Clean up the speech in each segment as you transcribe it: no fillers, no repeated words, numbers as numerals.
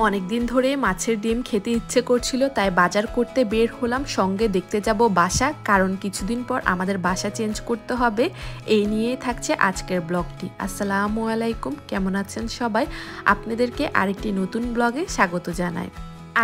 অনেক দিন ধরে মাছের ডিম খেতে ইচ্ছে করছিল, তাই বাজার করতে বের হলাম। সঙ্গে দেখতে যাব বাসা, কারণ কিছুদিন পর আমাদের বাসা চেঞ্জ করতে হবে। এই নিয়েই থাকছে আজকের ব্লগটি। আসসালামু আলাইকুম, কেমন আছেন সবাই? আপনাদেরকে আরেকটি নতুন ব্লগে স্বাগত জানাই।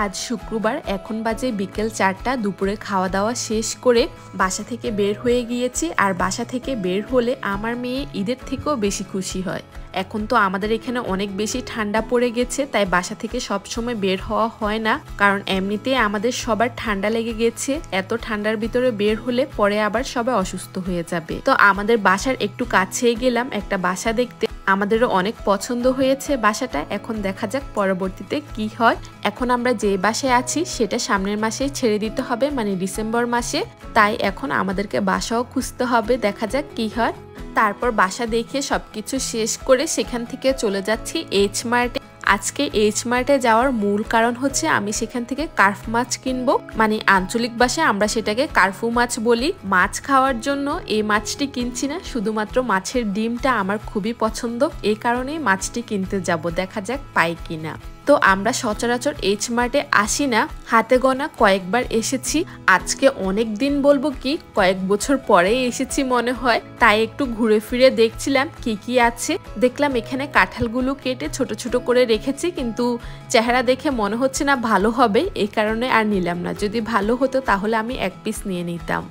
আজ শুক্রবার, এখন বাজে বিকেল 4টা। দুপুরে খাওয়া দাওয়া শেষ করে বাসা থেকে বের হয়ে গিয়েছি। আর বাসা থেকে বের হলে আমার মেয়ে ঈদের থেকেও বেশি খুশি হয়। এখন তো আমাদের এখানে অনেক বেশি ঠান্ডা পড়ে গেছে, তাই বাসা থেকে সবসময় বের হওয়া হয় না, কারণ এমনিতেই আমাদের সবার ঠান্ডা লেগে গেছে। এত ঠান্ডার ভিতরে বের হলে পরে আবার সবাই অসুস্থ হয়ে যাবে। তো আমাদের বাসার একটু কাছেই গেলাম একটা বাসা দেখতে। আমাদেরও অনেক পছন্দ হয়েছে বাসাটা। এখন দেখা যাক পরবর্তীতে কি হয়। এখন আমরা যে বাসায় আছি সেটা সামনের মাসে ছেড়ে দিতে হবে, মানে ডিসেম্বর মাসে। তাই এখন আমাদেরকে বাসাও খুঁজতে হবে, দেখা যাক কি হয়। তারপর বাসা দেখে সবকিছু শেষ করে সেখান থেকে চলে যাচ্ছি এইচ মার্টে। আজকে এইচ মার্টে যাওয়ার মূল কারণ হচ্ছে আমি সেখান থেকে কার্ফ মাছ কিনবো, মানে আঞ্চলিক ভাষায় আমরা সেটাকে কার্ফু মাছ বলি। মাছ খাওয়ার জন্য এই মাছটি কিনছি না, শুধুমাত্র মাছের ডিমটা আমার খুবই পছন্দ, এই কারণেই মাছটি কিনতে যাব। দেখা যাক পাই কিনা। তো আমরা সচরাচর এইচ মার্টে আসি না, হাতে গোনা কয়েকবার এসেছি। আজকে অনেক দিন বলবো কি, কয়েক বছর পরে এসেছি মনে হয়। তাই একটু ঘুরে ফিরে দেখছিলাম কি কি আছে। দেখলাম এখানে কাঁঠালগুলো কেটে ছোট ছোট করে রেখেছি, কিন্তু চেহারা দেখে মনে হচ্ছে না ভালো হবে, এই কারণে আর নিলাম না। যদি ভালো হতো তাহলে আমি এক পিস নিয়ে নিতাম।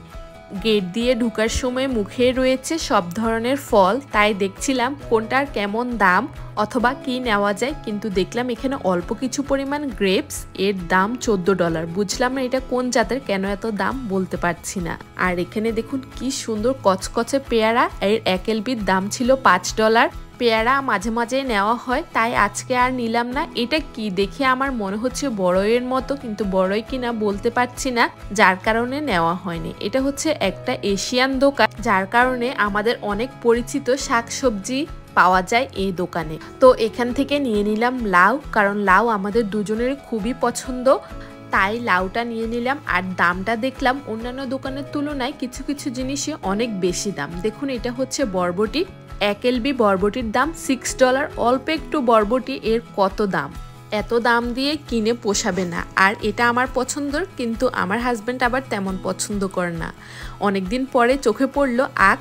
গেট দিয়ে ঢোকার সময় মুখে রয়েছে সব ধরনের ফল, তাই দেখছিলাম কোনটার কেমন দাম অথবা কি নেওয়া যায়। কিন্তু দেখলাম এখানে অল্প কিছু পরিমাণ গ্রেপস, এর দাম $14। বুঝলাম না এটা কোন জাতের, কেন এত দাম বলতে পারছি না। আর এখানে দেখুন কি সুন্দর কচকচে পেয়ারা, এর এক এলবির দাম ছিল $5। পেয়ারা মাঝে মাঝে নেওয়া হয়, তাই আজকে আর নিলাম না। এটা কি দেখে আমার মনে হচ্ছে বড়ইয়ের মতো, কিন্তু বড়ই কিনা বলতে পারছি না, যার কারণে নেওয়া হয়নি। এটা হচ্ছে একটা এশিয়ান দোকান, যার কারণে আমাদের অনেক পরিচিত শাকসবজি পাওয়া যায় এই দোকানে। তো এখান থেকে নিয়ে নিলাম লাউ, কারণ লাউ আমাদের দুজনের খুবই পছন্দ, তাই লাউটা নিয়ে নিলাম। আর দামটা দেখলাম অন্যান্য দোকানের তুলনায় কিছু কিছু জিনিসে অনেক বেশি দাম। দেখুন এটা হচ্ছে বরবটি, এক এলবি বরবটির দাম $6। অল্প একটু বরবটি, এর কত দাম! এত দাম দিয়ে কিনে পোষাবে না। আর এটা আমার পছন্দর, কিন্তু আমার হাজব্যান্ড আবার তেমন পছন্দ করে না। অনেকদিন পরে চোখে পড়লো আখ।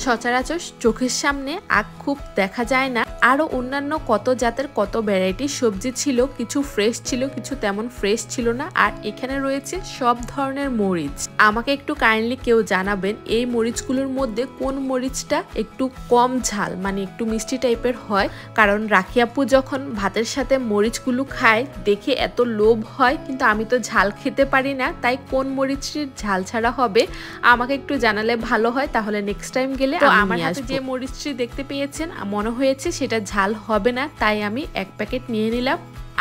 সচরাচর চোখের সামনে আখ খুব দেখা যায় না। আরও অন্যান্য কত জাতের কত ভ্যারাইটির সবজি ছিল, কিছু ফ্রেশ ছিল, কিছু তেমন ফ্রেশ ছিল না। আর এখানে রয়েছে সব ধরনের মরিচ। আমাকে একটু কাইন্ডলি কেউ জানাবেন এই মরিচগুলোর মধ্যে কোন মরিচটা একটু কম ঝাল, মানে একটু মিষ্টি টাইপের হয়। কারণ রাখি আপু যখন ভাতের সাথে মরিচগুলো খায় দেখে এত লোভ হয়, কিন্তু আমি তো ঝাল খেতে পারি না, তাই কোন মরিচটির ঝাল ছাড়া হবে আমাকে একটু জানালে ভালো হয়, তাহলে নেক্সট টাইম গেলে। তো আমার হাতে যে মরিচটি দেখতে পেয়েছেন মনে হয়েছে সেটা ঝাল হবে না, তাই আমি এক প্যাকেট নিয়ে নিলাম।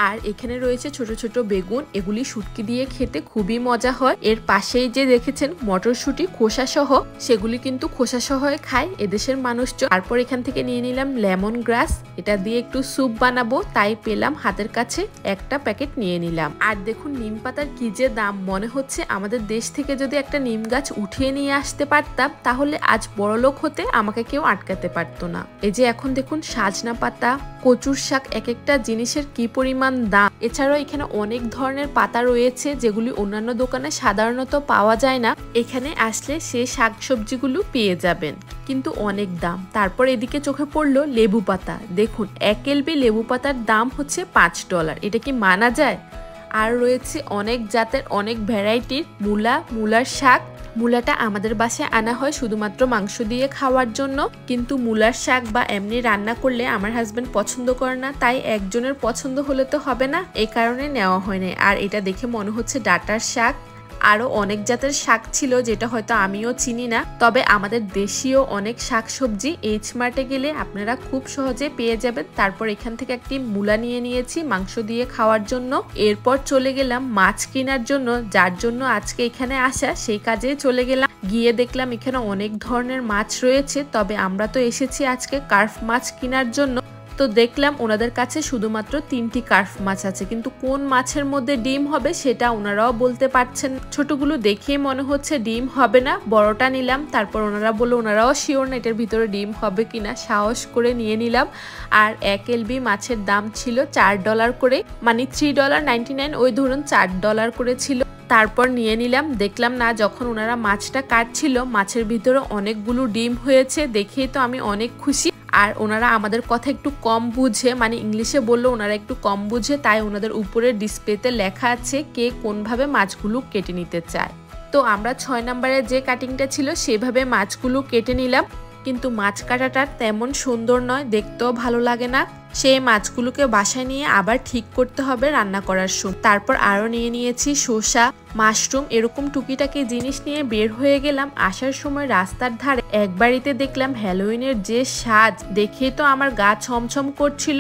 আর এখানে রয়েছে ছোট ছোট বেগুন, এগুলি শুটকি দিয়ে খেতে খুবই মজা হয়। এর পাশেই যে দেখেছেন মটরশুঁটি খোসা সহ, সেগুলি কিন্তু খোসা সহ খায় এদেশের মানুষজন। তারপর এখান থেকে নিয়ে নিলাম লেমন গ্রাস, এটা দিয়ে একটু স্যুপ বানাবো, তাই পেলাম হাতের কাছে, একটা প্যাকেট নিয়ে নিলাম। আর দেখুন নিম পাতার কি যে দাম, মনে হচ্ছে আমাদের দেশ থেকে যদি একটা নিম গাছ উঠিয়ে নিয়ে আসতে পারতাম তাহলে আজ বড়লোক হতে আমাকে কেউ আটকাতে পারতো না। এই যে এখন দেখুন সাজনা পাতা, কচুর শাক, এক একটা জিনিসের কি পরিমাণ দাম। এছাড়াও এখানে অনেক ধরনের পাতা রয়েছে যেগুলি অন্যান্য দোকানে সাধারণত পাওয়া যায় না। এখানে আসলে সেই শাকসবজিগুলো পেয়ে যাবেন, কিন্তু অনেক দাম। তারপর এদিকে চোখে পড়লো লেবু পাতা। দেখুন এক এলবি লেবু পাতার দাম হচ্ছে $5। এটা কি মানা যায়? আর রয়েছে অনেক জাতের অনেক ভ্যারাইটির মূলা, মূলার শাক। মূলাটা আমাদের বাসায় আনা হয় শুধুমাত্র মাংস দিয়ে খাওয়ার জন্য, কিন্তু মূলার শাক বা এমনি রান্না করলে আমার হাজবেন্ড পছন্দ করে না, তাই একজনের পছন্দ হলে তো হবে না, এই কারণে নেওয়া হয় না। আর এটা দেখে মনে হচ্ছে ডাঁটার শাক। আরো অনেক জাতের শাক ছিল যেটা হয়তো আমিও চিনি না, তবে আমাদের দেশীয় অনেক শাকসবজি এইচ মার্টে গেলে আপনারা খুব সহজে পেয়ে যাবেন। তারপর এখান থেকে একটি মূলা নিয়ে নিয়েছি মাংস দিয়ে খাওয়ার জন্য। এরপর চলে গেলাম মাছ কেনার জন্য, যার জন্য আজকে এখানে আসা, সেই কাজে চলে গেলাম। গিয়ে দেখলাম এখানে অনেক ধরনের মাছ রয়েছে, তবে আমরা তো এসেছি আজকে কার্ফ মাছ কেনার জন্য, তো দেখলাম ওনাদের কাছে শুধুমাত্র 3টি কার্প মাছ আছে, কিন্তু কোন মাছের মধ্যে ডিম হবে সেটা ওনারাও বলতে পারছেন। ছোটগুলো দেখেই মনে হচ্ছে ডিম হবে না, বড়টা নিলাম। তারপর ওনারা বললো ওনারাও শিওর না এটার ভিতরে ডিম হবে কিনা, সাহস করে নিয়ে নিলাম। আর 1 এলবি মাছের দাম ছিল $4 করে, মানে $3.99, ওই ধরুন $4 করে ছিল। তারপর নিয়ে নিলাম। দেখলাম না যখন ওনারা মাছটা কাটছিল মাছের ভিতরে অনেকগুলো ডিম হয়েছে, দেখেই তো আমি অনেক খুশি। আর ওনারা আমাদের কথা একটু কম বুঝে, মানে ইংলিশে বললো ওনারা একটু কম বুঝে, তাই ওনাদের উপরে ডিসপ্লেতে লেখা আছে কে কোনভাবে মাছগুলো কেটে নিতে চায়। তো আমরা 6 নম্বরে যে কাটিংটা ছিল সেভাবে মাছগুলো কেটে নিলাম, কিন্তু মাছ কাটাটা তেমন সুন্দর নয়, দেখতেও ভালো লাগে না। সেই মাছগুলোকে বাসায় নিয়ে আবার ঠিক করতে হবে রান্না করার সময়। তারপর আরও নিয়ে নিয়েছি শসা, মাশরুম, এরকম টুকিটাকি জিনিস নিয়ে বের হয়ে গেলাম। আসার সময় রাস্তার ধারে এক বাড়িতে দেখলাম হ্যালোউইনের যে সাজ, দেখে তো আমার গা ছমছম করছিল।